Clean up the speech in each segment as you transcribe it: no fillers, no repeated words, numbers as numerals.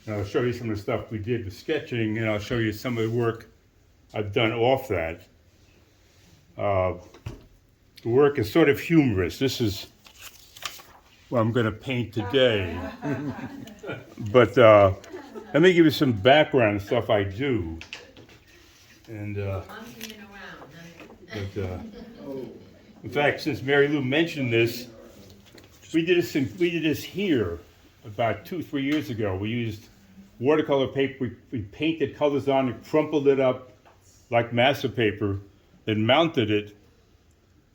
And I'll show you some of the stuff we did with sketching, and I'll show you some of the work I've done off that. The work is sort of humorous. This is what I'm going to paint today. But let me give you some background stuff I do. And in fact, since Mary Lou mentioned this, we did this here about 2-3 years ago. We used watercolor paper. We painted colors on it, crumpled it up like massa paper, then mounted it,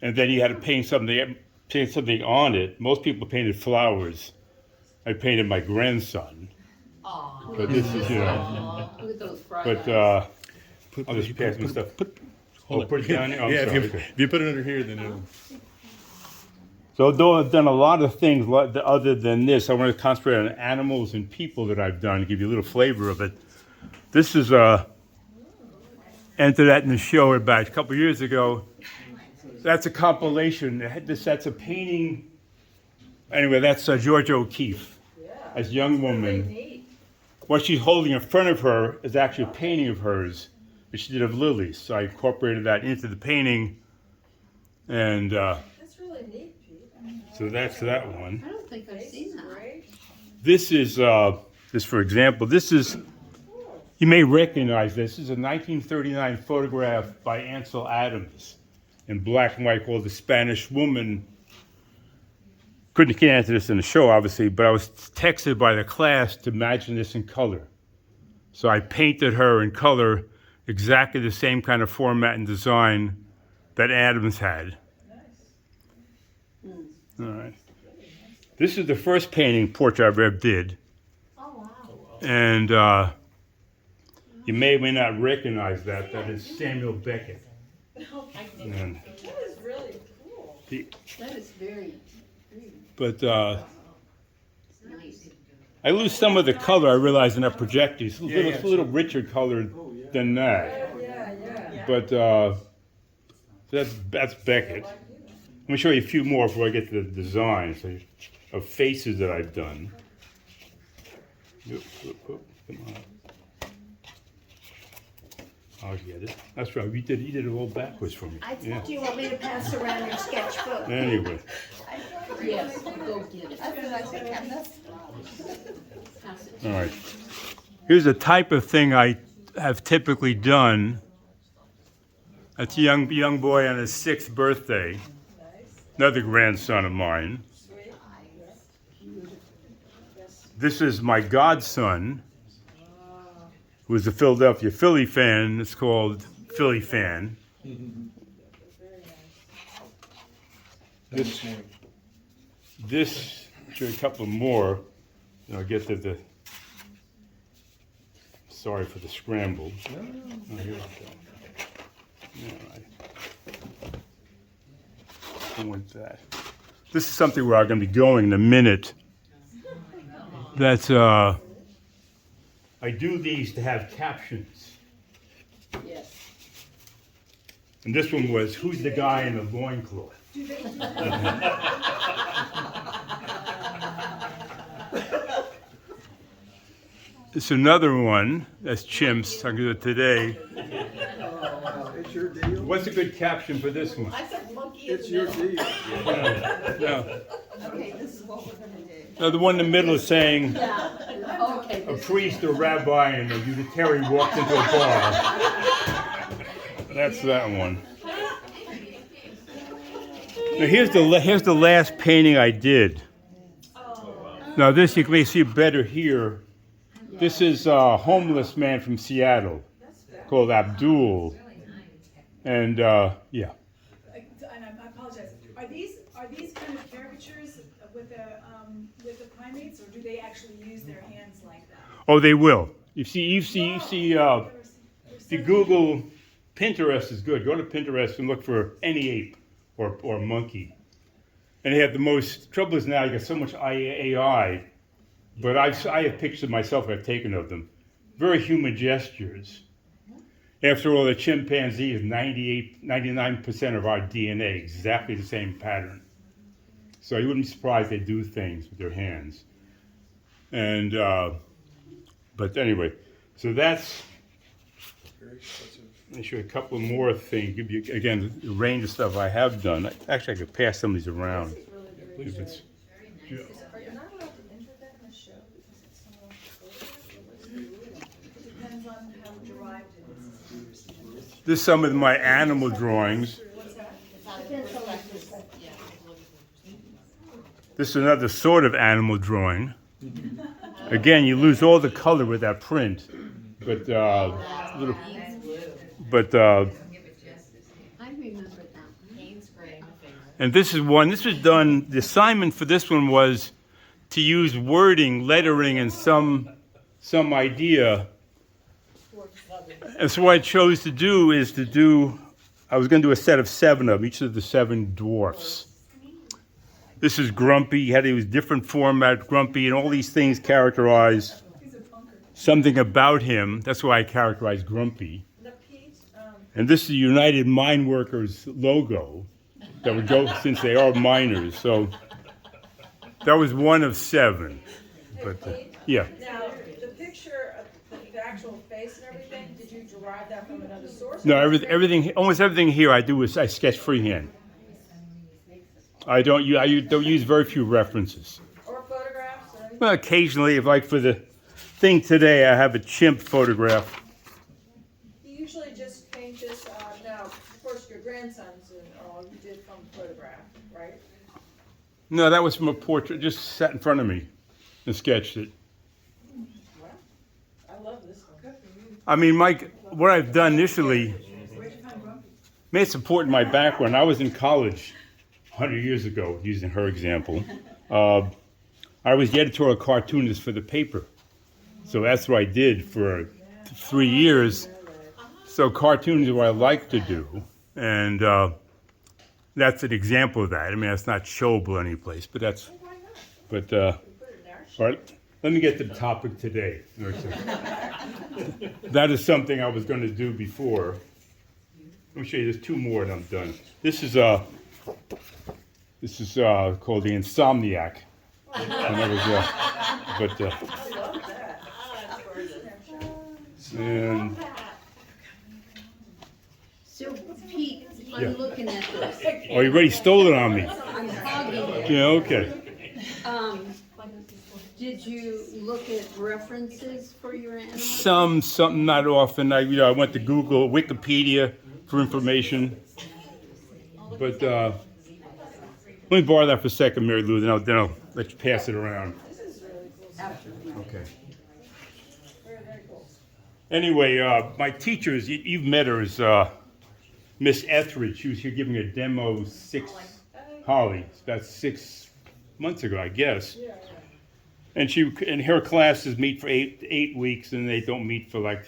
and then you had to paint something on it. Most people painted flowers. I painted my grandson. Aww. But this is, you know. Look at those bright But I'll just pass me stuff. Put it down here. Oh, yeah, sorry. if you put it under here, then it'll. So though I've done a lot of things other than this, I want to concentrate on animals and people that I've done to give you a little flavor of it. This is entered that in the show about a couple of years ago. That's a compilation. That's a painting. Anyway, that's Georgia O'Keeffe, as a young woman. What she's holding in front of her is actually a painting of hers that she did of lilies. So I incorporated that into the painting, and That's really neat, Pete. so that's that one. I don't think I've seen that. This is, for example, this is, you may recognize this. This is a 1939 photograph by Ansel Adams in black and white called The Spanish Woman. Can't answer this in the show, obviously, but I was texted by the class to imagine this in color. So I painted her in color, exactly the same kind of format and design that Adams had. All right. This is the first portrait I ever did. Oh, wow. And you may or may not recognize that. That is Samuel Beckett. And That is really cool. That is very pretty. but Nice. I lose some of the color, I realize, in that projector. It's a little richer colored than that. Yeah. But that's Beckett. Let me show you a few more before I get to the designs of faces that I've done. Come on. I'll get it. That's right. You did it all backwards for me. Yeah. Do you want me to pass around your sketchbook? Anyway, Yes, go get it. Pass it. all right. Here's a type of thing I have typically done. That's a young boy on his 6th birthday. Another grandson of mine. This is my godson, who is a Philadelphia Philly fan. It's called Philly Fan. This, a couple more, and I'll get to the, sorry for the scramble. Oh, here we go. All right. With that. This is something where I'm going to be going in a minute. That's, I do these to have captions. Yes. And this one was, who's the guy in the loincloth? It's another one, that's chimps, I'm going to do it today. It's your deal. What's a good caption for this one? I said monkey. It's your deal. No. Okay, this is what we're gonna do. No, the one in the middle is saying, Okay. a priest, a rabbi, and a Unitarian walked into a bar. That's that one. Now here's the last painting I did. Now this you may see better here. This is a homeless man from Seattle called Abdul, and yeah. And I apologize. Are these kind of caricatures with the primates, or do they actually use their hands like that? Oh, they will. You see. If you Google Pinterest is good. Go to Pinterest and look for any ape or monkey. And they have the most trouble is now you got so much AI, but I have pictures of myself I've taken of them. Very human gestures. After all, the chimpanzee is 99% of our DNA, exactly the same pattern. So you wouldn't be surprised they do things with their hands. And But anyway, so that's, Very expensive. let me show you a couple more things. Give you, again, the range of stuff I have done. Actually, I could pass some of these around. If it's, Are you not allowed to enter that in the show because it's someone else's photograph? It depends on how derived it is. this is some of my animal drawings. What's that? This is another sort of animal drawing. Again, you lose all the color with that print, but little, but I remember that. and this is one. This was done. The assignment for this one was to use wording, lettering, and some idea. And so what I chose to do is to do. I was going to do a set of 7 of them, each of the 7 dwarfs. This is Grumpy. He had to use different format, Grumpy, and all these things characterize something about him. That's why I characterize Grumpy. The Pete, And this is the United Mine Workers logo that would go since they are miners. So that was one of 7. But yeah, now, the picture of the actual face and everything, did you derive that from another source? no, everything, almost everything here I do is I sketch freehand. I don't use very few references. Or photographs or anything? Well, occasionally, if like for the thing today, I have a chimp photograph. You usually just paint this, now, of course, your grandsons and all, you did from photograph, right? No, that was from a portrait, just sat in front of me and sketched it. Wow. I love this one. I mean, Mike, what I've done initially, it's important in my background. I was in college 100 years ago, using her example. I was the editorial cartoonist for the paper. So that's what I did for 3 years. So cartoons are what I like to do. And that's an example of that. I mean, that's not showable anyplace, but that's, but, all right, let me get to the topic today. That is something I was going to do before. Let me show you, there's 2 more and I'm done. This is called the Insomniac. And that was, and So Pete, I'm Yeah. looking at this. oh, you already stole it on me. I'm hogging it. Yeah, okay. Did you look at references for your animals? Something not often. I went to Google, Wikipedia for information. But let me borrow that for a second, Mary Lou, then I'll let you pass it around. Okay. Anyway, my teachers, you've met her as Miss Etheridge. She was here giving a demo Holly, about 6 months ago, I guess. And her classes meet for eight weeks, and they don't meet for like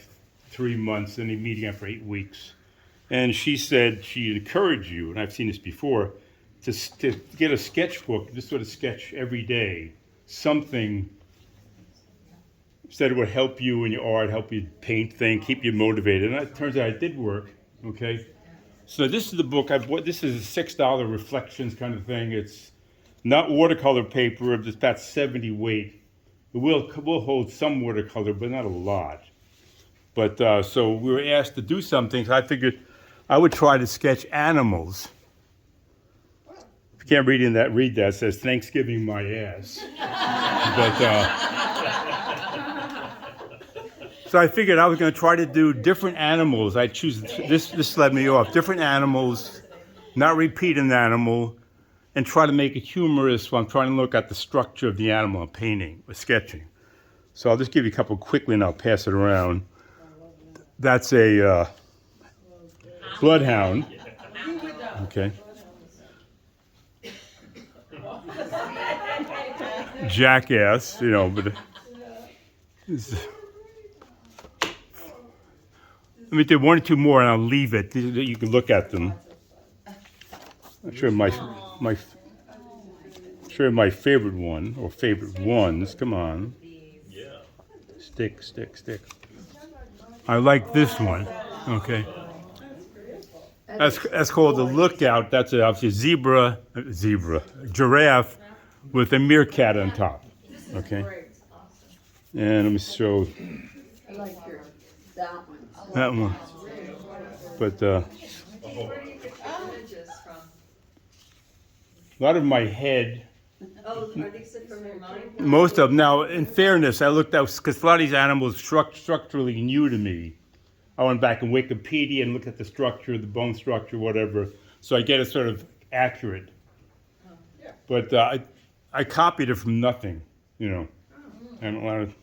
3 months, and they meet again for 8 weeks. And she said she encouraged you, and I've seen this before, to get a sketchbook, just sort of sketch every day, something said it would help you in your art, help you paint things, keep you motivated. And it turns out it did work, okay? So this is the book I bought. This is a $6 reflections kind of thing. It's not watercolor paper, it's about 70 weight. It will hold some watercolor, but not a lot. But so we were asked to do something, so I figured I would try to sketch animals. If you can't read that, it says Thanksgiving my ass. So I figured I was going to try to do different animals. I choose this led me off. Different animals, not repeat an animal, and try to make it humorous while I'm trying to look at the structure of the animal I'm painting or sketching. So I'll just give you a couple quickly and I'll pass it around. That's a bloodhound. Okay. Jackass, but let me do 1 or 2 more and I'll leave it. You can look at them. I'm sure my favorite one or favorite ones. Come on. Stick. I like this one. Okay. That's called the Lookout. That's obviously a giraffe with a meerkat on top. Okay. And let me show I like that one. that one. But Where do you get your images from? a lot of my head, Oh, are these from your mind? most of them. Now, in fairness, I looked up, because a lot of these animals structurally new to me. I went back in Wikipedia and looked at the structure, the bone structure, whatever, so I get it sort of accurate. But I copied it from nothing, you know. And a lot of,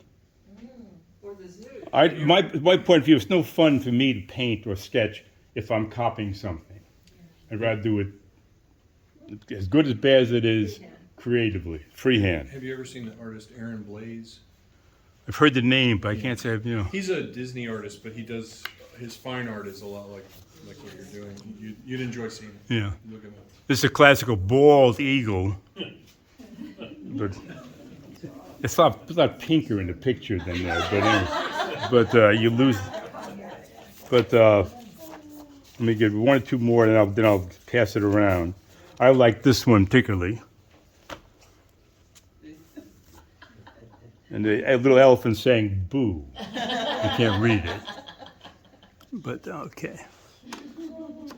Or the zoo? my point of view, it's no fun for me to paint or sketch if I'm copying something. I'd rather do it as good as bad as it is creatively, freehand. Have you ever seen the artist Aaron Blaise? I've heard the name, but I can't say, you know. He's a Disney artist, but he does his fine art is a lot like what you're doing. You'd enjoy seeing it. Yeah. Look him up. This is a classical bald eagle, but it's not pinker in the picture than that. But anyway, but you lose. But let me get one or two more, and then I'll pass it around. I like this one particularly, and a little elephant saying "boo." I can't read it, but okay.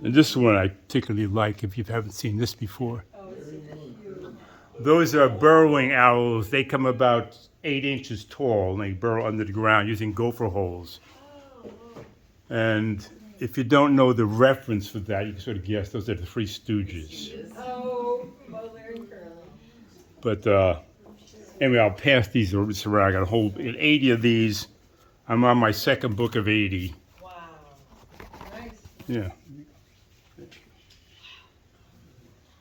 And this one I particularly like if you haven't seen this before. Those are burrowing owls. They come about 8 inches tall and they burrow under the ground using gopher holes. And if you don't know the reference for that, you can sort of guess. Those are the Three Stooges. Oh, Mulder and Curly. But anyway, I'll pass these around. I got a whole 80 of these. I'm on my second book of 80. Wow. Nice. Yeah.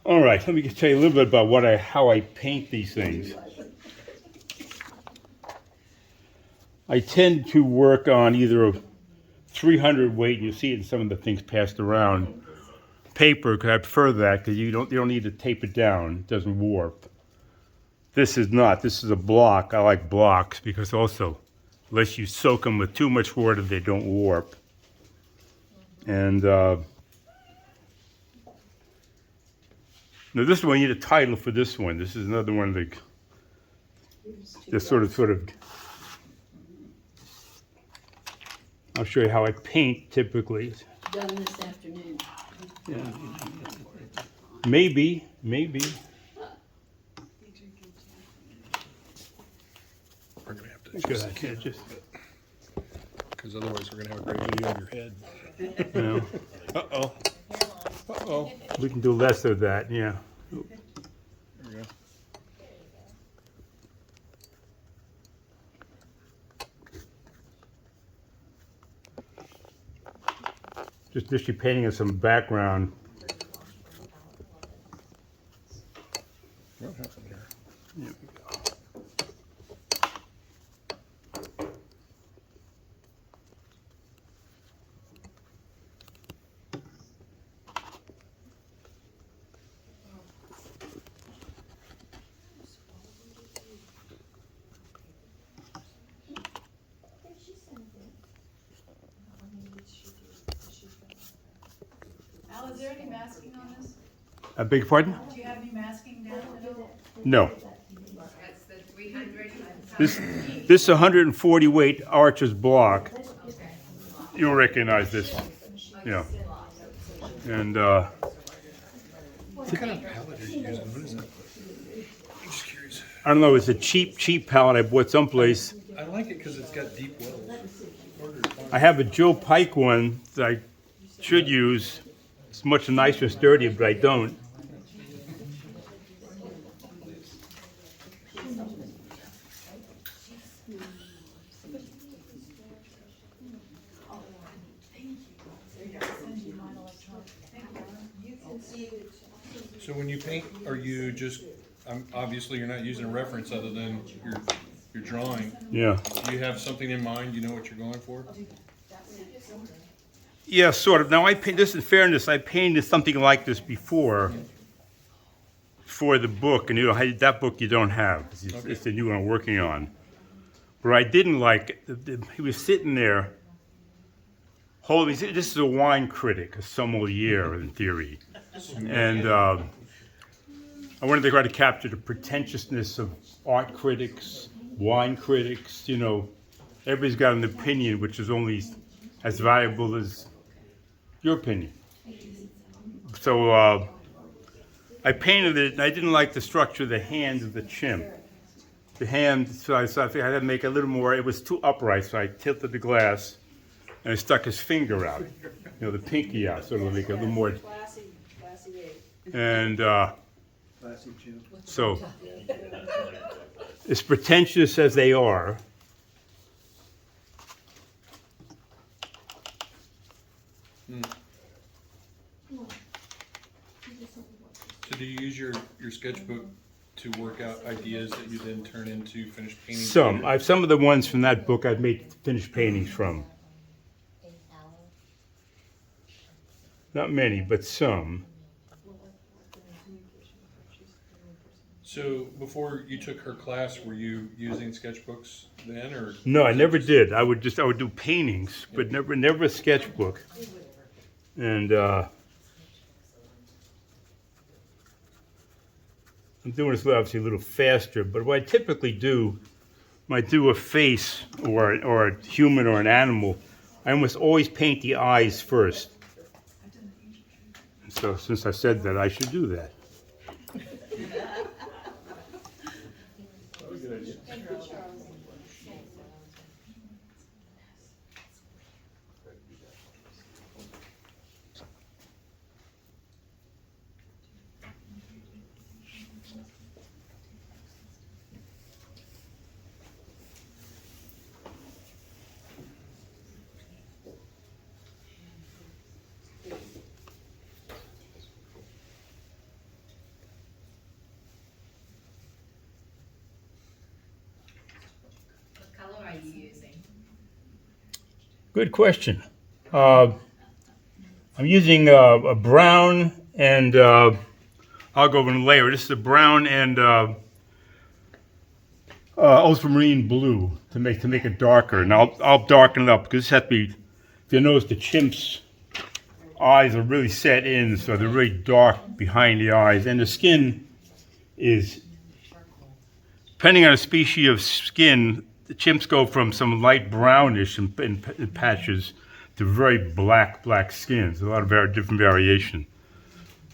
All right, let me just tell you a little bit about how I paint these things. I tend to work on either a 300 weight, and you see it in some of the things passed around, paper, because I prefer that, because you don't need to tape it down. It doesn't warp. This is not. This is a block. I like blocks because also, unless you soak them with too much water, they don't warp. And now this one, you need a title for this one. This is another one of the sort of. I'll show you how I paint typically. Done this afternoon. Yeah. Maybe. We're gonna have to Good, I can't just. because otherwise we're gonna have a great video of your head. You know, Uh-oh. we can do less of that. Yeah. There we go. Just literally painting in some background. What happened here? There we go. Al, is there any masking on this? I beg your pardon? Do you have any masking down at all? No. That's the 300. This 140 weight Arches block. You'll recognize this. Yeah. And What kind of palette are you using? What is that? I'm just curious. I don't know. It's a cheap palette I bought someplace. I like it because it's got deep wells. I have a Joe Pike one that I should use. It's much nicer, sturdier, but I don't. So when you paint, are you just, obviously you're not using a reference other than your drawing. Yeah. Do you have something in mind? You know what you're going for? Yeah, sort of. Now, this in fairness, I painted something like this before for the book, and that book you don't have. It's the new one I'm working on. But I didn't like it. He was sitting there holding. This is a wine critic, a sommelier in theory, and I wanted to try to capture the pretentiousness of art critics wine critics, you know, everybody's got an opinion which is only as valuable as your opinion. So I painted it, and I didn't like the structure of the hand of the chimp. The hand, so I thought I had to make it a little more, it was too upright, so I tilted the glass, and I stuck his finger out, you know, the pinky out, so it'll make it a little more. Classy eight. And so, as pretentious as they are, So do you use your sketchbook to work out ideas that you then turn into finished paintings? some of the ones from that book I've made finished paintings from. Not many, but some. So before you took her class, were you using sketchbooks then, or? No, I never did. I would do paintings, but never a sketchbook. And I'm doing this obviously a little faster, but what I typically do, when I do a face or a human or an animal, I almost always paint the eyes first. So since I said that, I should do that. What color are you using? Good question. I'm using a brown and I'll go over and layer. This is a brown and ultramarine blue to make it darker, and I'll darken it up because this has to be. If you notice, the chimp's eyes are really set in, so they're really dark behind the eyes, and the skin is, depending on the species of skin, the chimps go from some light brownish in patches to very black skins. A lot of different variation.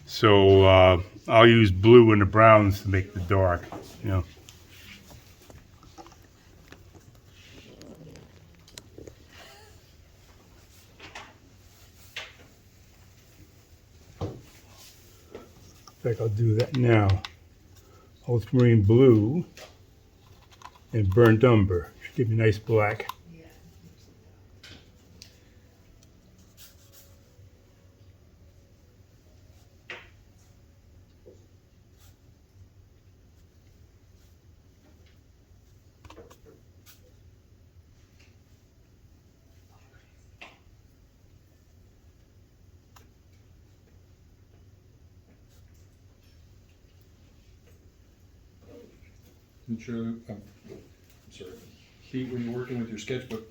So I'll use blue and the browns to make the dark. You know. In fact, I'll do that now. Ultramarine blue and burnt umber. Should give me a nice black. And sorry. Pete, when you're working with your sketchbook,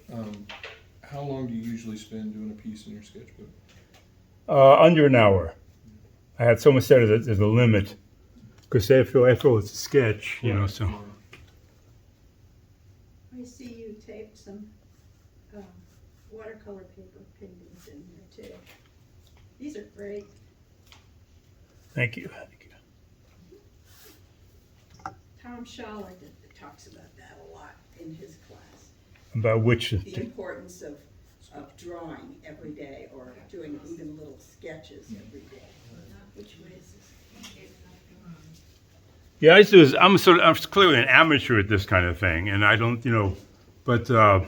how long do you usually spend doing a piece in your sketchbook? Under an hour. I had someone said that there's a limit because after all, it's a sketch, you know. So I see you taped some watercolor paper paintings in there too. These are great. thank you. Tom Schaller talks about that a lot in his class. About which? The importance of drawing every day or doing even little sketches every day. Which way is this? Yeah, I'm clearly an amateur at this kind of thing, and I don't, you know, but I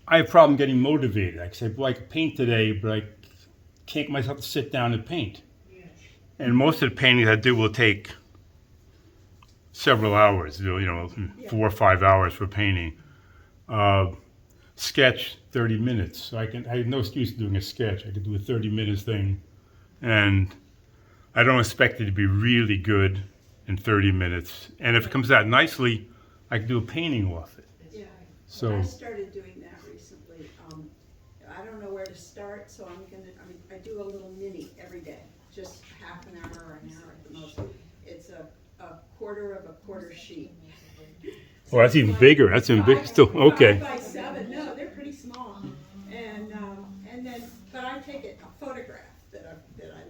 have a problem getting motivated. I say, well, I could paint today, but I can't get myself to sit down and paint. And most of the paintings I do will take several hours, you know, 4 or 5 hours for painting. Sketch 30 minutes. So I have no excuse doing a sketch. I could do a 30 minutes thing, and I don't expect it to be really good in 30 minutes. And if it comes out nicely, I can do a painting off it. Yeah. So I started doing that recently. I don't know where to start, so I do a little mini every day, just half an hour or an hour at the most. It's a quarter of a quarter sheet. Well, that's even bigger. That's even big. Still okay. 5x7. No, they're pretty small. And then, but I take a photograph that I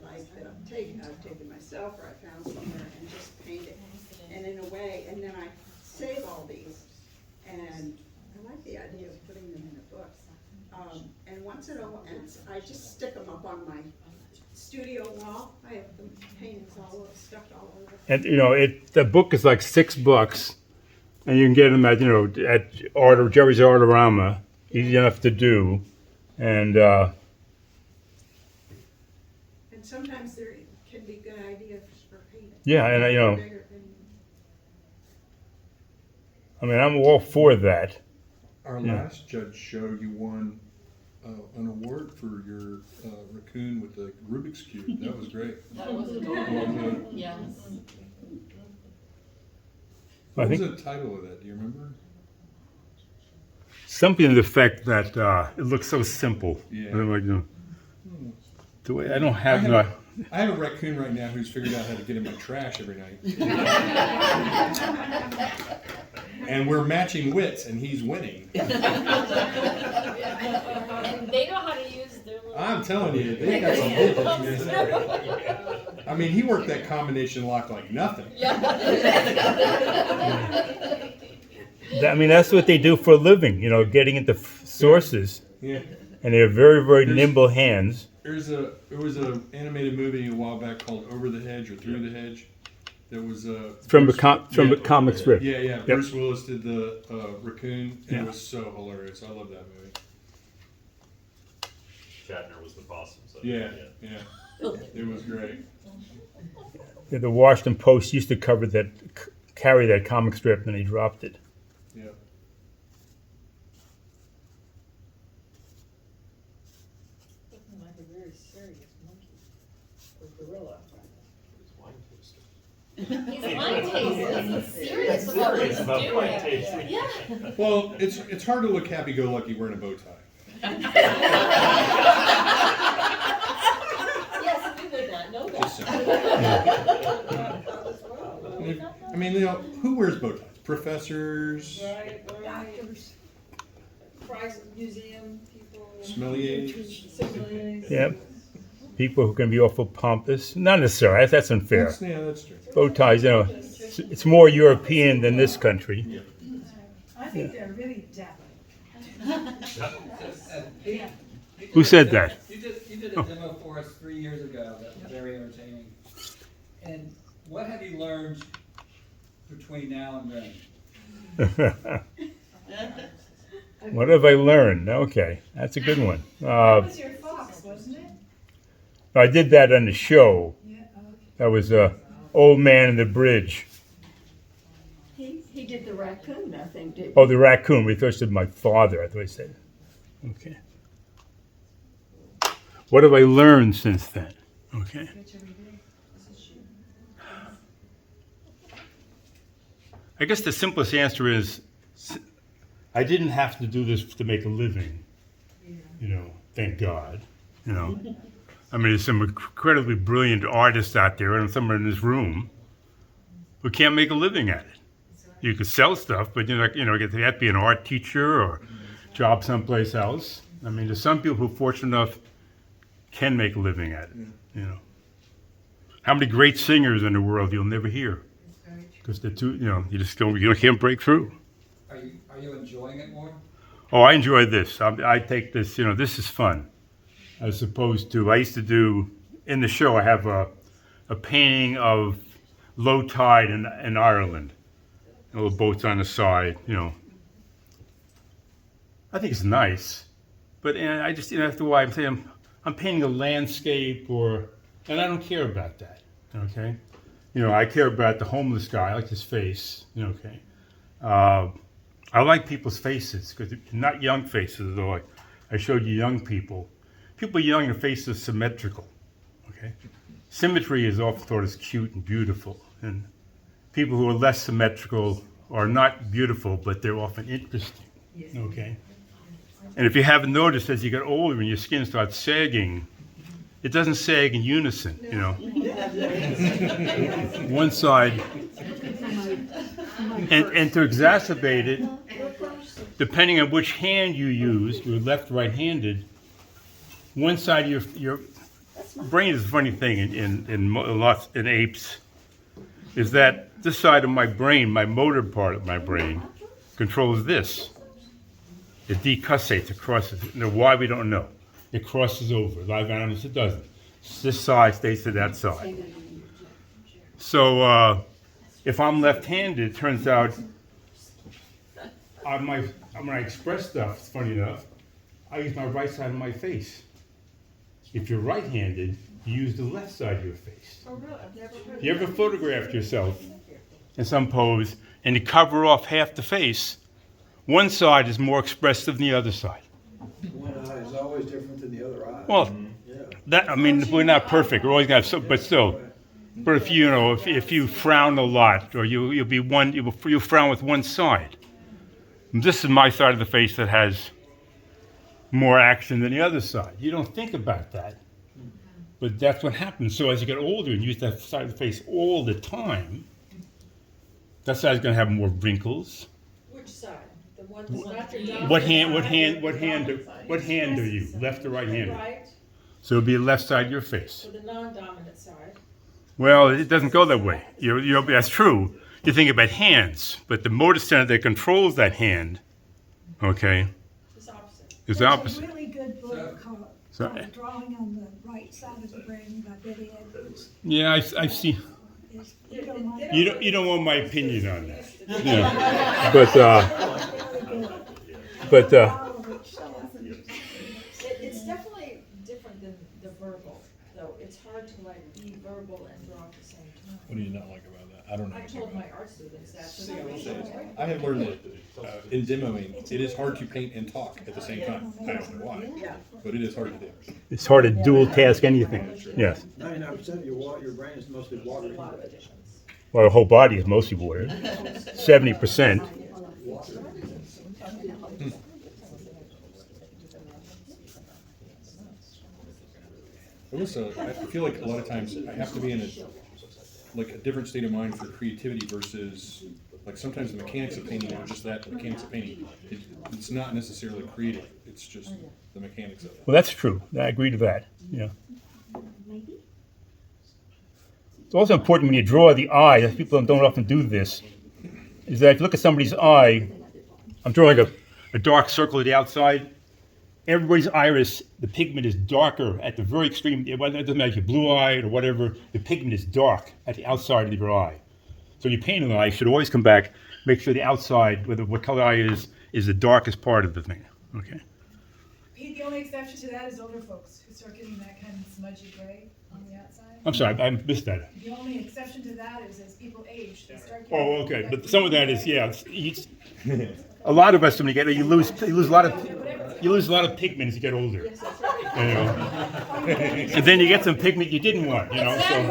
like, that I've taken myself or I found somewhere, and just paint it. And in a way, and then I save all these, and I like the idea of putting them in a book. And once in a while, and I just stick them up on my studio wall. I have the paintings all over, stuffed all over. And the book is like $6, and you can get them at at Jerry's Artorama. Easy enough to do, and sometimes there can be good ideas for painting. yeah, and Bigger than- I mean, I'm all for that. Our last judge show, you won an award for your raccoon with the Rubik's Cube. That was great. That was adorable. Yes. What was think- the title of that? Do you remember? Something to the effect that it looks so simple. Yeah. And I'm like, the way I don't I have have, I have a raccoon right now who's figured out how to get in my trash every night. And we're matching wits, and he's winning. And they know how to use their little. I'm telling you, they got some digits, man. I mean, he worked that combination lock like nothing. I mean, that's what they do for a living. Getting into sources, Yeah. and they have very, very nimble hands. There was an animated movie a while back called Over the Hedge or Through the Hedge. That was From Bruce- the comic strip. Yeah, yeah. Yep. Bruce Willis did the raccoon, and Yeah. it was so hilarious. I love that movie. Shatner was the possum. So Yeah, yeah. It was great. Yeah, the Washington Post used to carry that comic strip, and he dropped it. Yeah. Looking like a very serious monkey or gorilla. He's wine tasting. He's serious about what he's Serious about wine doing. tasting. Yeah. Well, it's hard to look happy-go-lucky wearing a bow tie. Yes, we would not know Just that. saying. I mean, who wears bow ties? Professors, Doctors, prize museum people. sommeliers. Sommeliers. Yep. People who can be awful pompous. Not necessarily. That's unfair. Yeah, that's true. Bow ties, it's more European than this country. I think they're really deaf. Who said that? You did a demo for us 3 years ago that was very entertaining. And what have you learned between now and then? What have I learned? Okay, that's a good one. That was your fox, wasn't it? I did that on the show. Yeah, okay. That was Old Man in the Bridge. He did the raccoon, I think, didn't he? Oh, the raccoon. We thought it said my father. I thought he said. Okay. What have I learned since then? Okay. I guess the simplest answer is I didn't have to do this to make a living. Thank God. I mean, there's some incredibly brilliant artists out there, and some are in this room, who can't make a living at it. You could sell stuff, but you have to be an art teacher or job someplace else. I mean, there's some people who are fortunate enough can make a living at it. How many great singers in the world you'll never hear because they're too, you just can't break through. Are you enjoying it more? Oh, I enjoy this. I take this. This is fun, as opposed to I used to do in the show. I have a painting of low tide in Ireland. Little boats on the side, I think it's nice, but I just after a while I'm saying I'm painting a landscape and I don't care about that. Okay, I care about the homeless guy. I like his face. Okay, I like people's faces because not young faces though. I showed you young people. People young, their faces are symmetrical. Okay, symmetry is often thought as cute and beautiful, and people who are less symmetrical are not beautiful, but they're often interesting, okay? And if you haven't noticed, as you get older and your skin starts sagging, it doesn't sag in unison, One side And to exacerbate it, depending on which hand you use, you're left, right-handed, one side of your brain is a funny thing in apes, is that this side of my brain, my motor part of my brain, controls this. It decussates, it crosses. Now, why, we don't know. It crosses over. Live animals, it doesn't. This side stays to that side. So if I'm left-handed, it turns out when I express stuff, it's funny enough, I use my right side of my face. If you're right-handed, you use the left side of your face. If you ever photographed yourself in some pose and you cover off half the face, one side is more expressive than the other side. One eye is always different than the other eye. Well, we're not perfect. We're always gonna have but still. But if if you frown a lot, or you'll frown with one side. This is my side of the face that has more action than the other side. You don't think about that, but that's what happens. So as you get older and use that side of the face all the time, that side's going to have more wrinkles. Which side? The one that's not your dominant What hand side? are you? Left or right-handed? Right, So it'll be the left side of your face. so the non-dominant side. Well, it doesn't go that way. That's true. You think about hands, but the motor center that controls that hand, okay, It's opposite. is the opposite. There's a really good book called Drawing on the Right Side of the Brain by Betty Edwards. Yeah, I've seen. You don't want my opinion on that. Yeah. But It's definitely different than the verbal, though. It's hard to like be verbal and draw at the same time. What do you not like about that? I don't know. I told my art students that. So I have learned that in demoing, it is hard to paint and talk at the same time. I don't know why, but it is hard to do. it's hard to dual task anything. Yes. 99% of your brain is mostly water. Well, the whole body is mostly water. 70%. I feel like a lot of times I have to be in a different state of mind for creativity versus, like, sometimes the mechanics of painting are just that, the mechanics of painting. It's not necessarily creative, it's just the mechanics of it. Well, that's true. I agree to that. Yeah. It's also important when you draw the eye, that people don't often do this, is that if you look at somebody's eye, I'm drawing a dark circle at the outside. Everybody's iris, the pigment is darker at the very extreme. It doesn't matter if you're blue-eyed or whatever, the pigment is dark at the outside of your eye. So when you paint an eye, you should always come back, make sure the outside, what color eye is the darkest part of the thing. Okay. Pete, the only exception to that is older folks who start getting that kind of smudgy gray on the outside. I'm sorry, I missed that. The only exception to that is as people age, they start getting. Oh, okay, but some of that is, yeah. A lot of us, when you lose a lot of pigment as you get older. You know? And then you get some pigment you didn't want, you know. So.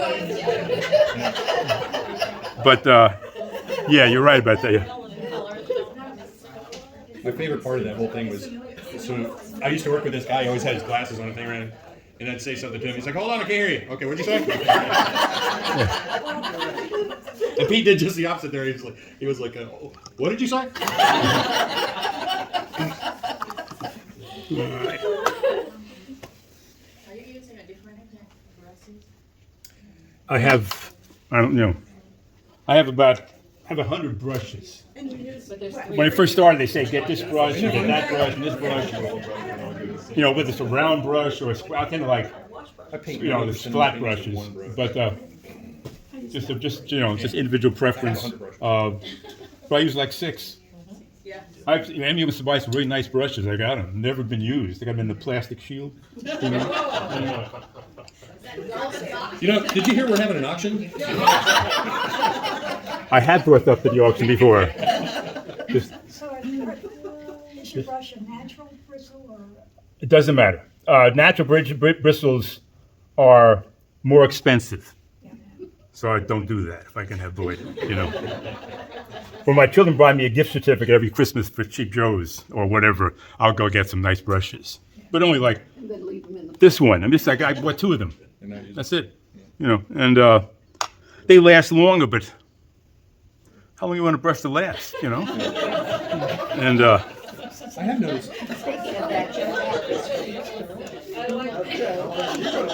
But yeah, you're right about that. Yeah. My favorite part of that whole thing was, so I used to work with this guy, he always had his glasses on and thing around, and I'd say something to him, he's like, hold on, I can't hear you. Okay, what'd you say? And Pete did just the opposite there, he was like, what did you say? Are you using a different brushes? I have 100 brushes. When I first started, they say, get this brush, and get that brush, and this brush. You know, whether it's a round brush or I tend to like, the flat brushes. But just individual preference. But I use like 6. Amy was to buy some really nice brushes. I got them. Never been used. I got them in the plastic shield. You know? Did you hear we're having an auction? I had brought up to the auction before. So is your brush a natural bristle or? It doesn't matter. Natural bristles are more expensive. So I don't do that if I can avoid it, you know. When my children buy me a gift certificate every Christmas for Cheap Joe's or whatever, I'll go get some nice brushes. But only like this one. I bought 2 of them. That's it. You know, and they last longer, but how long you want to brush to last, you know? And I have noticed Speaking of that, Jim,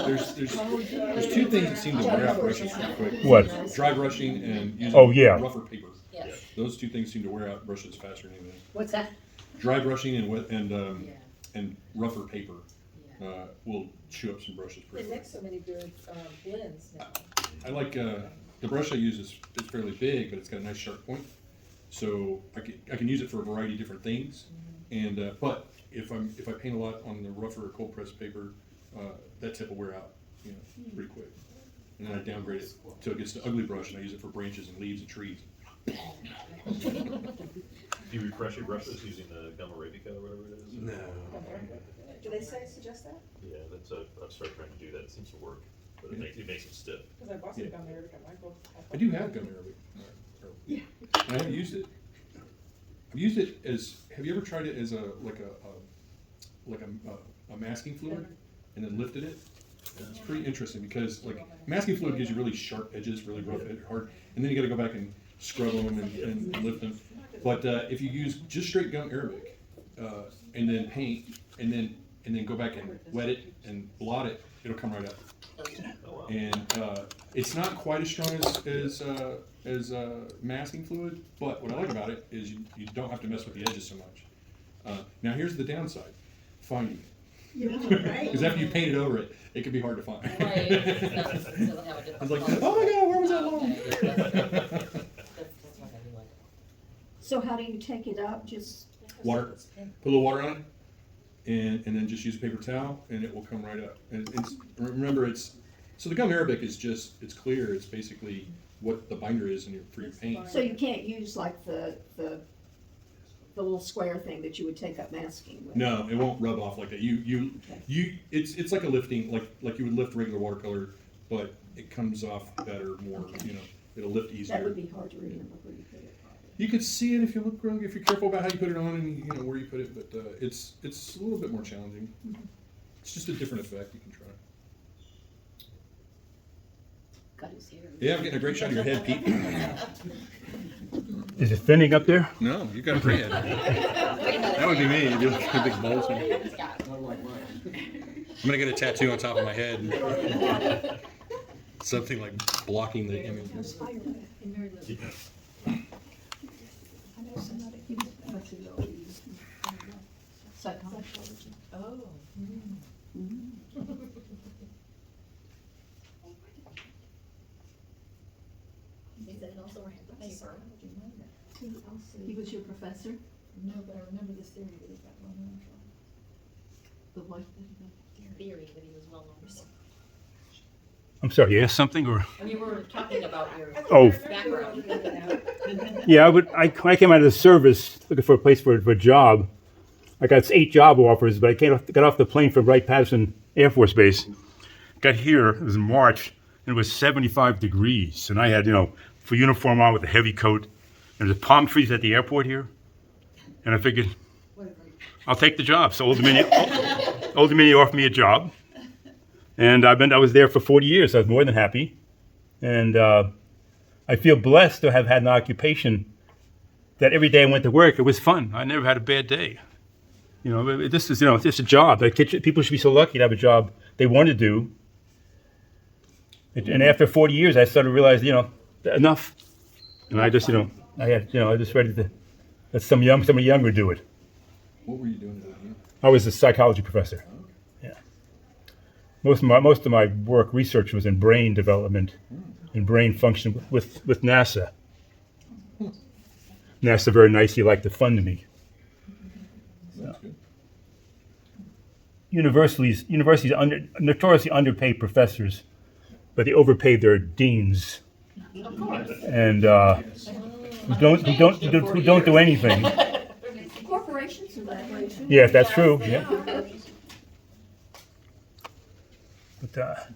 there's two things that seem to wear out brushes pretty quick. what? Dry brushing and using Oh, yeah. rougher paper. yes. Those two things seem to wear out brushes faster than anything. What's that? Dry brushing and rougher paper will chew up some brushes They pretty make quick. so many good, blends now. I like the brush I use is fairly big, but it's got a nice sharp point, so I can use it for a variety of different things. And but if I paint a lot on the rougher or cold pressed paper, that tip will wear out, pretty quick. And then I downgrade it till it gets to ugly brush, and I use it for branches and leaves and trees. Do you refresh your brushes using the gum arabica or whatever it is? No. Do they suggest that? Yeah, I've started trying to do that. It seems to work, but it makes it stiff. Because I bought some gum arabica, I do have gum arabic. Yeah. And I haven't used it. I've used it as. Have you ever tried it as a masking fluid, and then lifted it? It's pretty interesting because like masking fluid gives you really sharp edges, really rough, hard, and then you got to go back and scrub them and lift them. But if you use just straight gum arabic and then paint and then go back and wet it and blot it, it'll come right up. And it's not quite as strong as masking fluid, but what I like about it is you don't have to mess with the edges so much. Now here's the downside: finding it. Right? Because after you painted over it, it can be hard to find. Right, it doesn't have a It's different like, color. oh my god, where was that long? Okay, that's what I do like. So how do you take it out? Just, Water. Put a little water on it, and then just use a paper towel, and it will come right up. And remember, so the gum arabic is just, it's clear. It's basically what the binder is for your paint. so you can't use like the little square thing that you would take up masking with? No, it won't rub off like that. It's like a lifting, like you would lift regular watercolor, but it comes off better, more. It'll lift easier. That would be hard to remember where you put it. You could see it if you look real, if you're careful about how you put it on and where you put it, but it's a little bit more challenging. It's just a different effect you can try. Got his hair. Yeah, I'm getting a great shot of your head, Pete. Is it thinning up there? No, you got a great head. That would be me. You'd be like a big bulge. I'm gonna get a tattoo on top of my head. Something like blocking the image. I know somebody who psychology. Oh. He said it also ran the paper. He was your professor? No, but I remember this theory that he got well known for. The what? Theory that he was well known for. I'm sorry, you asked something or? And you were talking about your Oh. background. Yeah, I came out of the service looking for a place for a job. I got 8 job offers, but I got off the plane from Wright-Patterson Air Force Base. Got here, it was in March, and it was 75 degrees. And I had, full uniform on with a heavy coat. And there's palm trees at the airport here. And I figured, I'll take the job. So Old Dominion offered me a job. And I was there for 40 years. I was more than happy. And I feel blessed to have had an occupation that every day I went to work, it was fun. I never had a bad day. This is, it's just a job. People should be so lucky to have a job they want to do. And after 40 years, I started to realize, enough. And I just, I just ready to let somebody younger do it. What were you doing at the I was a psychology professor. Yeah. Most of my work research was in brain development and brain function with NASA. NASA very nicely liked to fund me. That's good. Universities notoriously underpaid professors, but they overpaid their deans. Of course. And who don't do anything. Corporations are that way too. Yeah, that's true. Yeah. But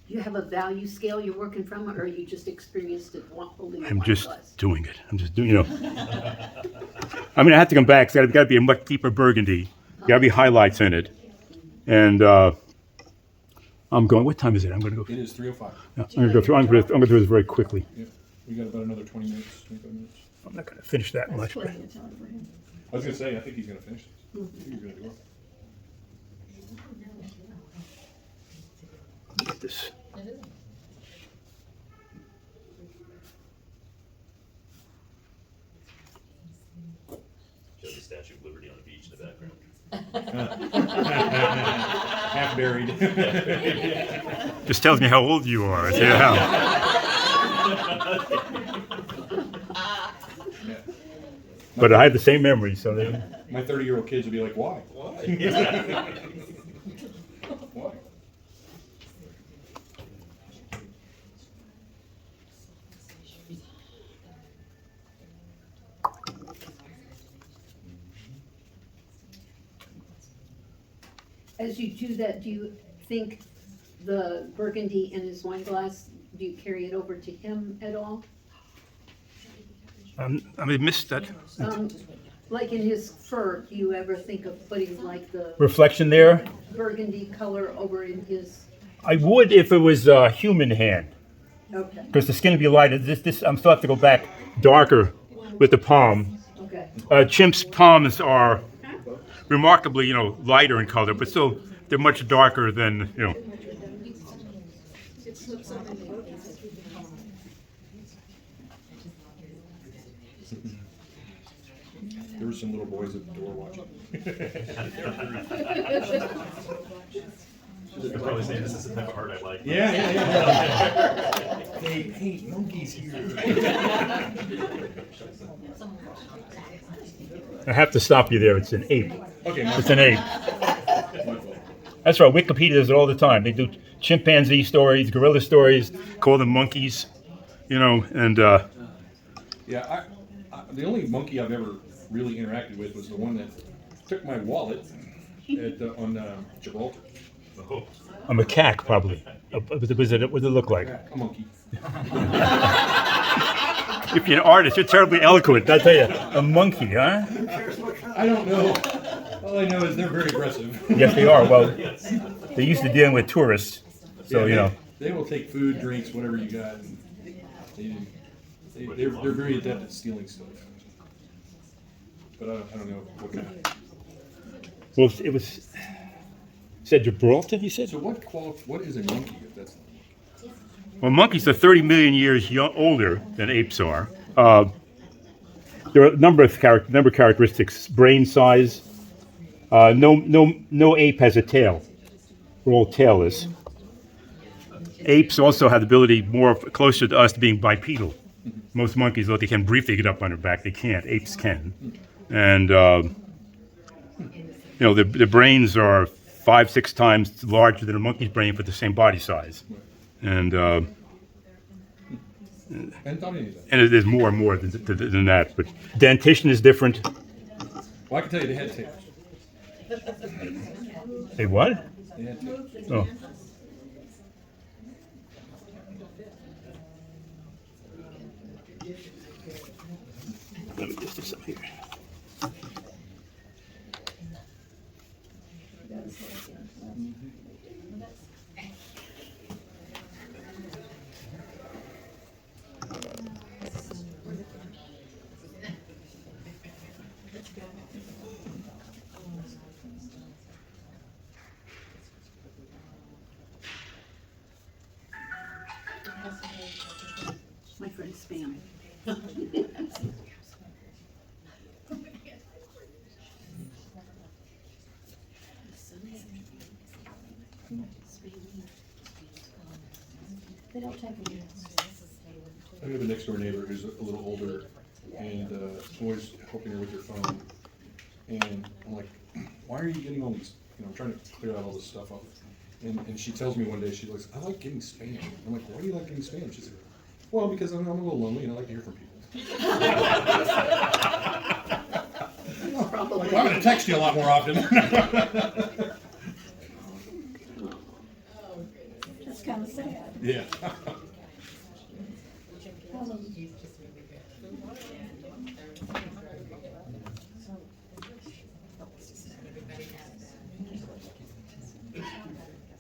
You have a value scale you're working from, or you just experienced it holding I'm wine just glass? doing it. I'm just doing, I have to come back. It's got to be a much deeper burgundy. Got to be highlights in it. And I'm going. What time is it? I'm going to go. It is 3:05. I'm going to go through. I'm going to do this very quickly. Yeah, we got about another 20 minutes, 25 minutes. I'm not going to finish that much. But I was gonna say, I think he's gonna finish this. I think he's gonna do it. get this. Show the Statue of Liberty on the beach in the background. Half buried. Just tells me how old you are. Yeah. But I have the same memory, so they. My 30-year-old kids would be like, why? Why? Why? As you do that, do you think the burgundy in his wine glass, do you carry it over to him at all? I missed that. Like in his fur, do you ever think of putting like the Reflection there? burgundy color over in his? I would if it was a human hand, Okay, because the skin would be lighter. This I'm still have to go back darker with the palm. okay. Chimps' palms are remarkably, lighter in color, but still they're much darker than, It slips up in the boat. There were some little boys at the door watching. They're probably saying this is the type of art I like. Yeah. Hey, monkeys here. I have to stop you there. It's an ape. Okay, It's an ape. That's right. Wikipedia does it all the time. They do chimpanzee stories, gorilla stories, call them monkeys, and Yeah, the only monkey I've ever really interacted with was the one that took my wallet on Gibraltar. Oh. a macaque probably. What does it look like? A monkey. If you're an artist, you're terribly eloquent. I tell you, a monkey, huh? I don't know. All I know is they're very aggressive. Yes, they are. Well, they're used to dealing with tourists, so They will take food, drinks, whatever you got. And they're very adept at stealing stuff. But I don't know what kind of. Well, it was said Gibraltar. You said. So what is a monkey if that's not? Well, monkeys are 30 million years older than apes are. There are a number of characteristics. Brain size. No ape has a tail. We're all tailless. Apes also have the ability more closer to us to being bipedal. Most monkeys, though they can briefly get up on their back, they can't. Apes can. And their brains are 5-6 times larger than a monkey's brain for the same body size. And there's more and more than that. But dentition is different. Well, I can tell you they had tails. Hey, what? They had tails. Oh. Let me just do some here. My friend Spam. They don't take it. I have a next door neighbor who's a little older and always helping her with her phone. And I'm like, why are you getting all these, I'm trying to clear out all this stuff up. And she tells me one day, she goes, I like getting spam. I'm like, why do you like getting spam? She's like, well, because I'm a little lonely and I like to hear from people. Probably. I'm going to text you a lot more often. That's kind of sad. Yeah.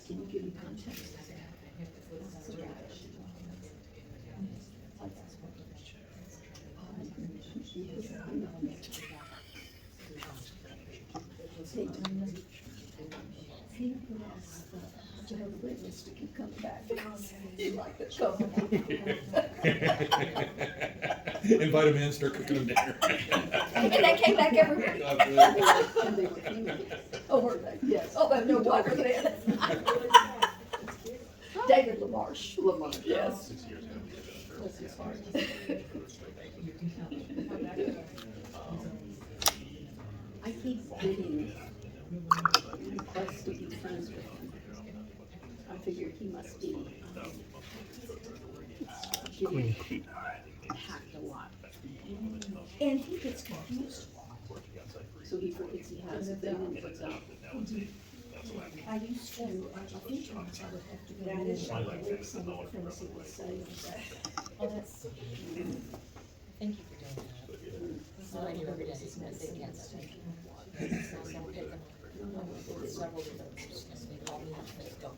Can you give me context? He was the Jehovah's Witness to keep coming back because he liked the trouble. Invite them in, start cooking them dinner. And they came back every week. God bless. And they were female. Oh, were they? Yes. Oh, there's no water then. David LaMarche. Lamar. Yes. 6 years ago. Bless his heart. I keep getting requests to be friends with him. I figured he must be getting hacked a lot. And he gets confused. So he forgets he has a thing and puts out. I used to, I think once I would have to go in and read some of the things he would say. Oh, that's, thank you for doing that. It's not your every day, it's not they can't speak. It's not some pick them. Several of them, and they call me and they go.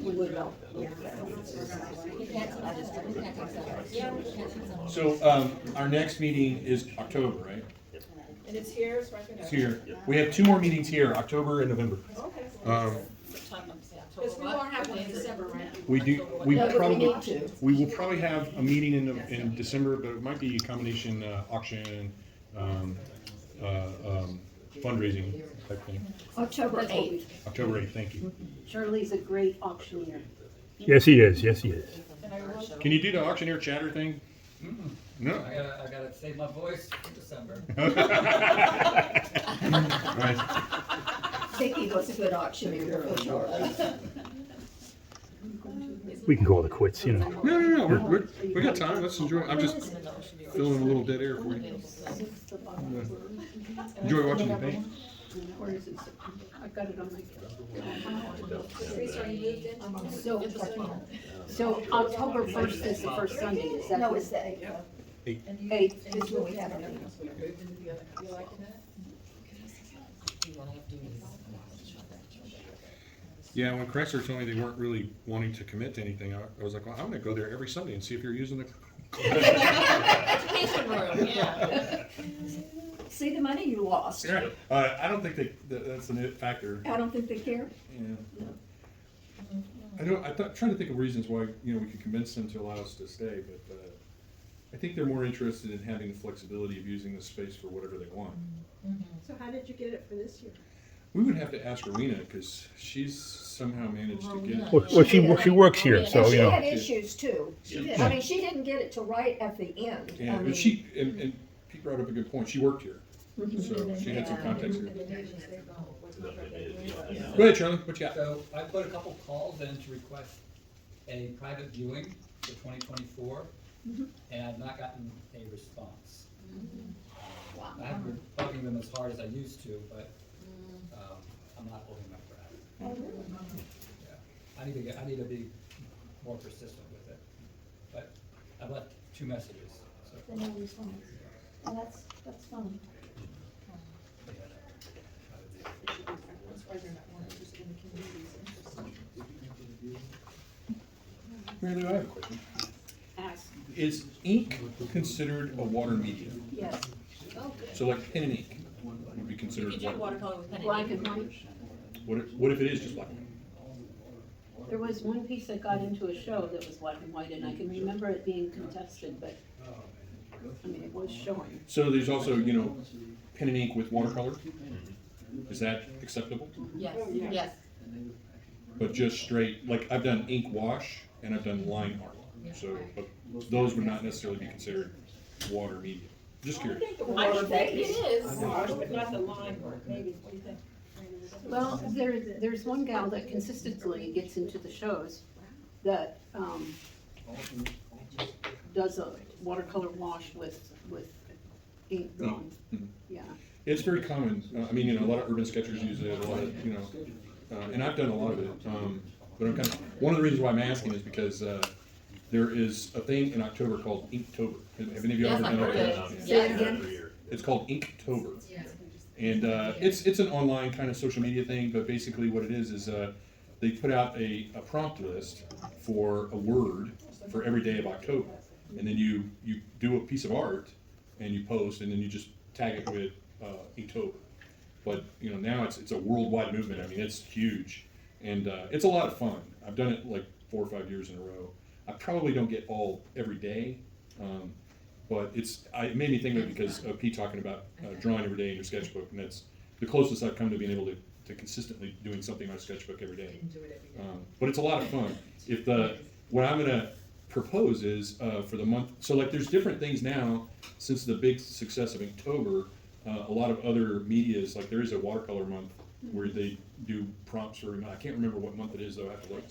We would know. You can't, I just, you can't take that. Yeah, you can't take that. So, our next meeting is October, right? And it's here, it's right there. It's here. We have 2 more meetings here, October and November. Okay. Because we won't have one in December, right? We do, we No, but we probably, need to. we will probably have a meeting in December, but it might be a combination, auction, fundraising type thing. October That's what we- 8th. October 8th, thank you. Charlie's a great auctioneer. Yes, he is. Yes, he is. Can you do the auctioneer chatter thing? No. I gotta save my voice for December. Right. Vicky was a good auctioneer for Charlie. We can call it quits, you know. No, we got time, let's enjoy it. I'm just filling a little dead air for you. Enjoy watching you paint. Where is it? I've got it on my. So October 1st is the first Sunday, is that? No, it's the 8th. 8th. It's when we have a meeting. You liking that? You wanna do Yeah, when Chrysler told me they weren't really wanting to commit to anything, I was like, well, I'm gonna go there every Sunday and see if you're using the. Education room, yeah. See the money you lost. I don't think that's a factor. I don't think they care. Yeah. Trying to think of reasons why, we could convince them to allow us to stay, but, I think they're more interested in having the flexibility of using the space for whatever they want. So how did you get it for this year? We would have to ask Rowena, because she's somehow managed to get it. Well, she works here, so And she you know. had issues too. I mean, she didn't get it till right at the end. I Yeah, mean, but and Pete brought up a good point, she worked here, so she had some context here. Go ahead, Charlie, what you got? So I put a couple calls in to request a private viewing for 2024, and I've not gotten a response. I haven't been bugging them as hard as I used to, but I'm not holding my breath. Yeah. I need to be more persistent with it. But I've left 2 messages. So. no response. Oh, that's fine. Mary Lou, I have a question. Ask. Is ink considered a water medium? Yes. So like pen and ink would be considered water? Watercolor with pen and Black ink. and white. What if it is just black and white? There was one piece that got into a show that was black and white, and I can remember it being contested, but, I mean, it was showing. So there's also, pen and ink with watercolor? Is that acceptable? Yes, yes. But just straight, like I've done ink wash and I've done line art. So, but those would not necessarily be considered water medium. Just curious. I think it is. But not the line work, maybe, what do you think? Well, there's one gal that consistently gets into the shows that, does a watercolor wash with ink drawn. Mhm. Yeah. It's very common. A lot of urban sketchers use it, a lot of, and I've done a lot of it. But I'm one of the reasons why I'm asking is because, there is a thing in October called Inktober. Have any of you Yes, ever I've done heard it? of it. Say it Yeah. again? It's called Inktober. And it's an online kind of social media thing, but basically what it is they put out a prompt list for a word for every day of October. and then you do a piece of art, and you post, and then you just tag it with Inktober. But you know, now it's a worldwide movement. I mean, it's huge, and it's a lot of fun. I've done it like 4 or 5 years in a row. I probably don't get all every day, but it made me think of it because of Pete talking about drawing every day in your sketchbook, and that's the closest I've come to being able to consistently doing something on a sketchbook every day. But it's a lot of fun. What I'm gonna propose is for the month, so like there's different things now since the big success of Inktober. A lot of other medias, like there is a watercolor month where they do prompts for, I can't remember what month it is though, I have to look.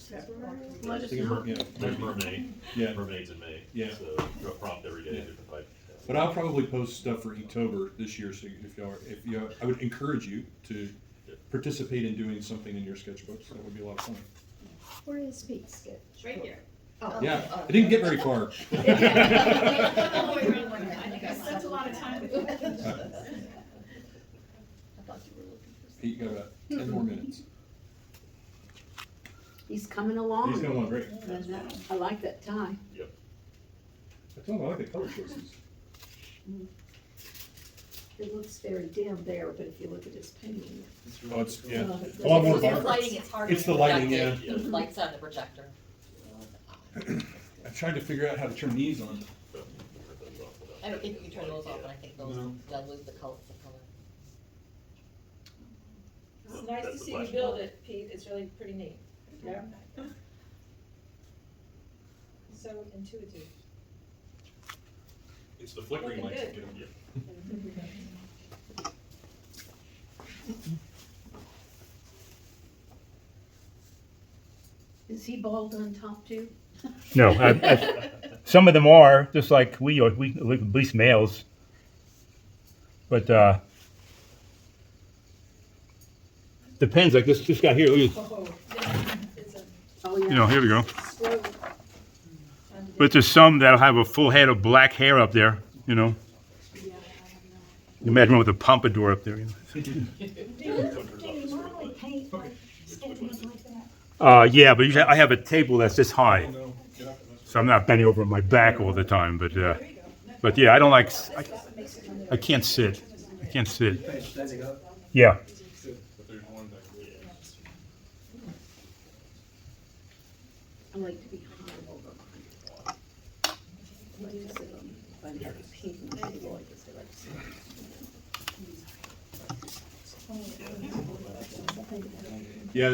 Let us I think know. There's mermaid. Yeah. Mermaids in May. Yeah. So do a prompt every day, different type. But I'll probably post stuff for Inktober this year, so I would encourage you to participate in doing something in your sketchbooks. That would be a lot of fun. Where is Pete's sketch? Right here. Oh. Yeah, I didn't get very far. I spent a lot of time with it. I thought you were looking for Pete, you got about 10 more minutes. He's coming along. He's going along great. And, I like that tie. I told him I like the color choices. It looks very dim there, but if you look at his painting. Oh, it's, yeah. it A lot It's more the vibrant. lighting, it's hard to It's the lighting, project yeah. it. Lights on the projector. I tried to figure out how to turn these on. I don't think you can turn those off, and I think those dilute the color. It's nice to see you build it, Pete, it's really pretty neat. Yeah. So intuitive. It's the flickering Looking lights. that good. get 'em. Is he bald on top too? No, some of them are, just like we are, at least males. But, depends, like this guy here, look at, Oh, yeah. you know, here we go. But there's some that'll have a full head of black hair up there, you know. You imagine one with a pompadour up there, you know. Do you normally paint like sketchbook like that? Yeah, but usually I have a table that's this high, so I'm not bending over on my back all the time. But yeah, I don't like. I can't sit. I can't sit. Paint standing up. Yeah. I like to be hung over behind the wall. I like to sit on the paint my table, I guess I like to sit. Yeah,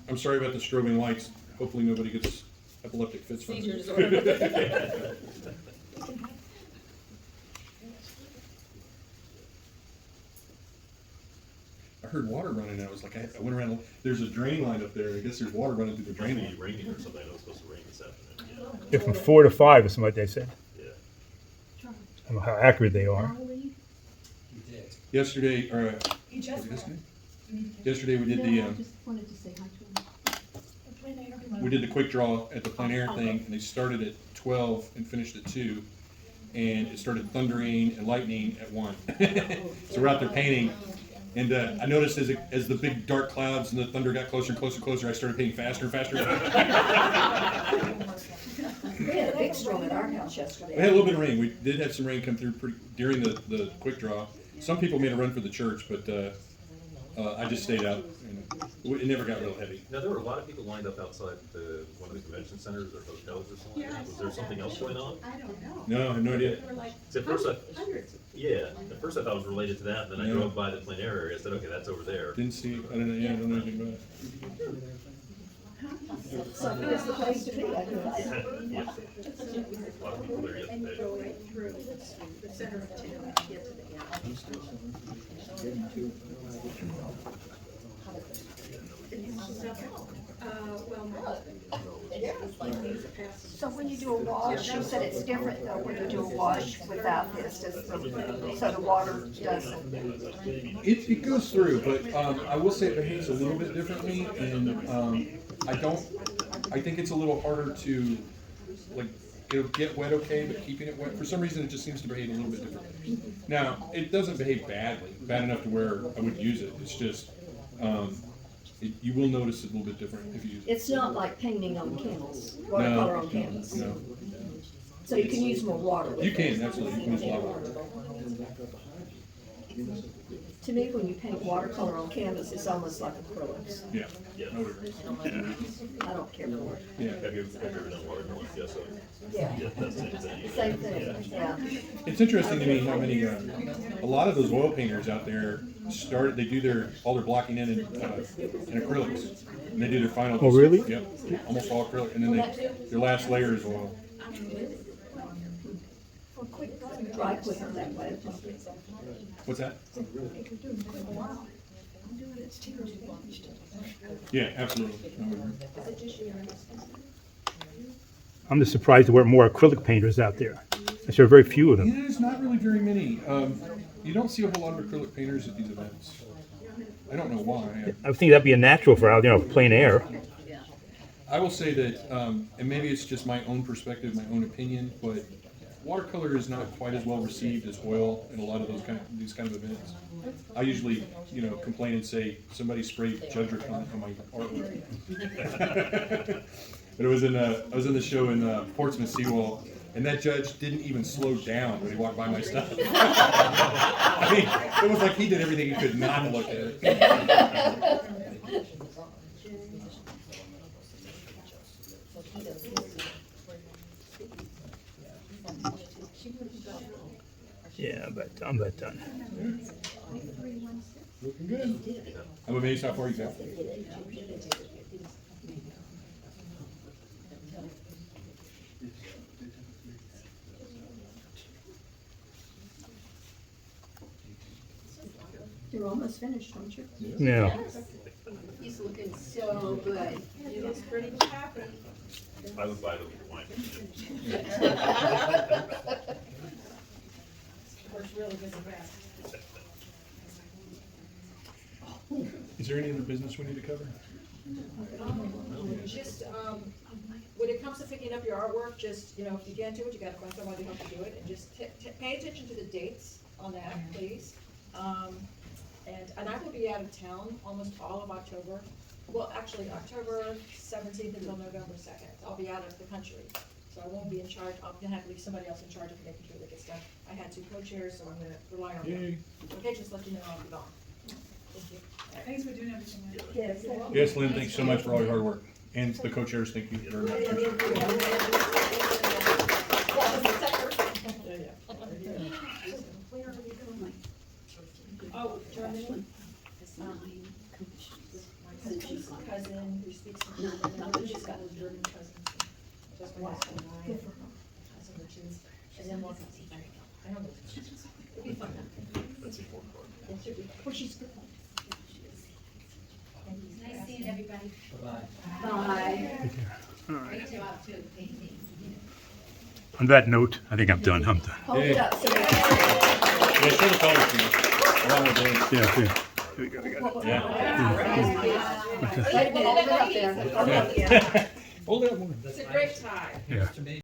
I'm sorry about the strobing lights. Hopefully nobody gets epileptic fits from Seizure it. disorder. I heard water running, and I was like, I went around, there's a drain line up there. I guess there's water running through the drain Maybe line. raining or something. I know it's supposed to rain this afternoon. They're from 4 to 5 or something like they said. Yeah. I don't know how accurate they are. Harley? You did. Yesterday, or You was just. it yesterday? Yesterday we did No, the, I just wanted to say hi to him. we did the quick draw at the plein air thing, and they started at 12 and finished at 2. And it started thundering and lightning at 1. So we're out there painting, and I noticed as the big dark clouds and the thunder got closer and closer and closer, I started painting faster and faster. We had a big storm at our house We had a yesterday. little bit of rain. We did have some rain come through during the quick draw. Some people made a run for the church, but I just stayed out, and it never got real heavy. Now, there were a lot of people lined up outside one of the convention centers or hotels or something like that. Was there something else going on? I don't know. No, I have no idea. There were like See, at first hundreds of Yeah, at first I thought it was related to that, then I Yeah. drove by the plein air area, I said, okay, that's over there. Didn't see, I don't know anything about it. So it's the place to be, I guess. Yeah. A lot of people there and you yesterday. go right through the center of town to get to the So when you do a wash, you said it's different though, when you do a wash without this, so the water doesn't. It goes through, but I will say it behaves a little bit differently, and I think it's a little harder to, like, it'll get wet okay, but keeping it wet, for some reason, it just seems to behave a little bit differently. Now, it doesn't behave badly, bad enough to where I would use it, it's just, you will notice it a little bit different if you use it. It's not like painting on canvas, watercolor on No, canvas. no. So you can use more water with You it. can, absolutely, you can use a lot of water. To me, when you paint watercolor on canvas, it's almost like acrylics. Yeah, no difference. I don't care for it. Yeah. Have you ever done watercolor? Yes, so, Yeah, yeah, that's the same thing. same thing, yeah. It's interesting to me how many, a lot of those oil painters out there they do all their blocking in acrylics. And they do their final. Oh, really? Yep, almost all acrylic, and then their last layer is oil. Dry quicker that way. What's that? Yeah, absolutely. I'm just surprised there weren't more acrylic painters out there. There are very few of them. Yeah, there's not really very many. You don't see a whole lot of acrylic painters at these events. I don't know why. I would think that'd be a natural for out, plein air. I will say that, and maybe it's just my own perspective, my own opinion, but watercolor is not quite as well received as oil in a lot of these kind of events. I usually, complain and say somebody sprayed Judge Recon on my artwork. But I was in the show in Portsmouth Seawall, and that judge didn't even slow down when he walked by my stuff. I mean, it was like he did everything he could not look at it. Yeah, but I'm about done. Looking good. I'm amazed how far you got. You're almost finished, aren't you? Yeah. He's looking so good. He looks pretty happy. I would buy the wine. Works really good and fast. Is there any other business we need to cover? Just, when it comes to picking up your artwork, just, if you get into it, you gotta find somebody to help you do it, and just pay attention to the dates on that, please. And I will be out of town almost all of October. Well, actually, October 17th until November 2nd. I'll be out of the country, so I won't be in charge. I'm gonna have to leave somebody else in charge of making sure that gets done. I had 2 co-chairs, so I'm gonna rely on them. Yay. Okay, just let you know I'll be gone. Thank you. Thanks for doing everything. Yes. Yes, Lynn, thanks so much for all your hard work. And the co-chairs, thank you very much. Oh, Germany? Cousin who speaks German, and then she's got a German cousin. Just my husband and I, cousin Richards, and then one cousin. I don't know. It'll be fun. That's important. It should be. Well, she's good. Nice seeing everybody. Bye-bye. Bye. Great job too, painting. On that note, I think I'm done. Hold it up. So Yeah, show the colors to me. Along with those. Yeah. Here we go. Yeah. wait a minute, hold it up there. Hold it up more. It's a great time. Yeah. To me,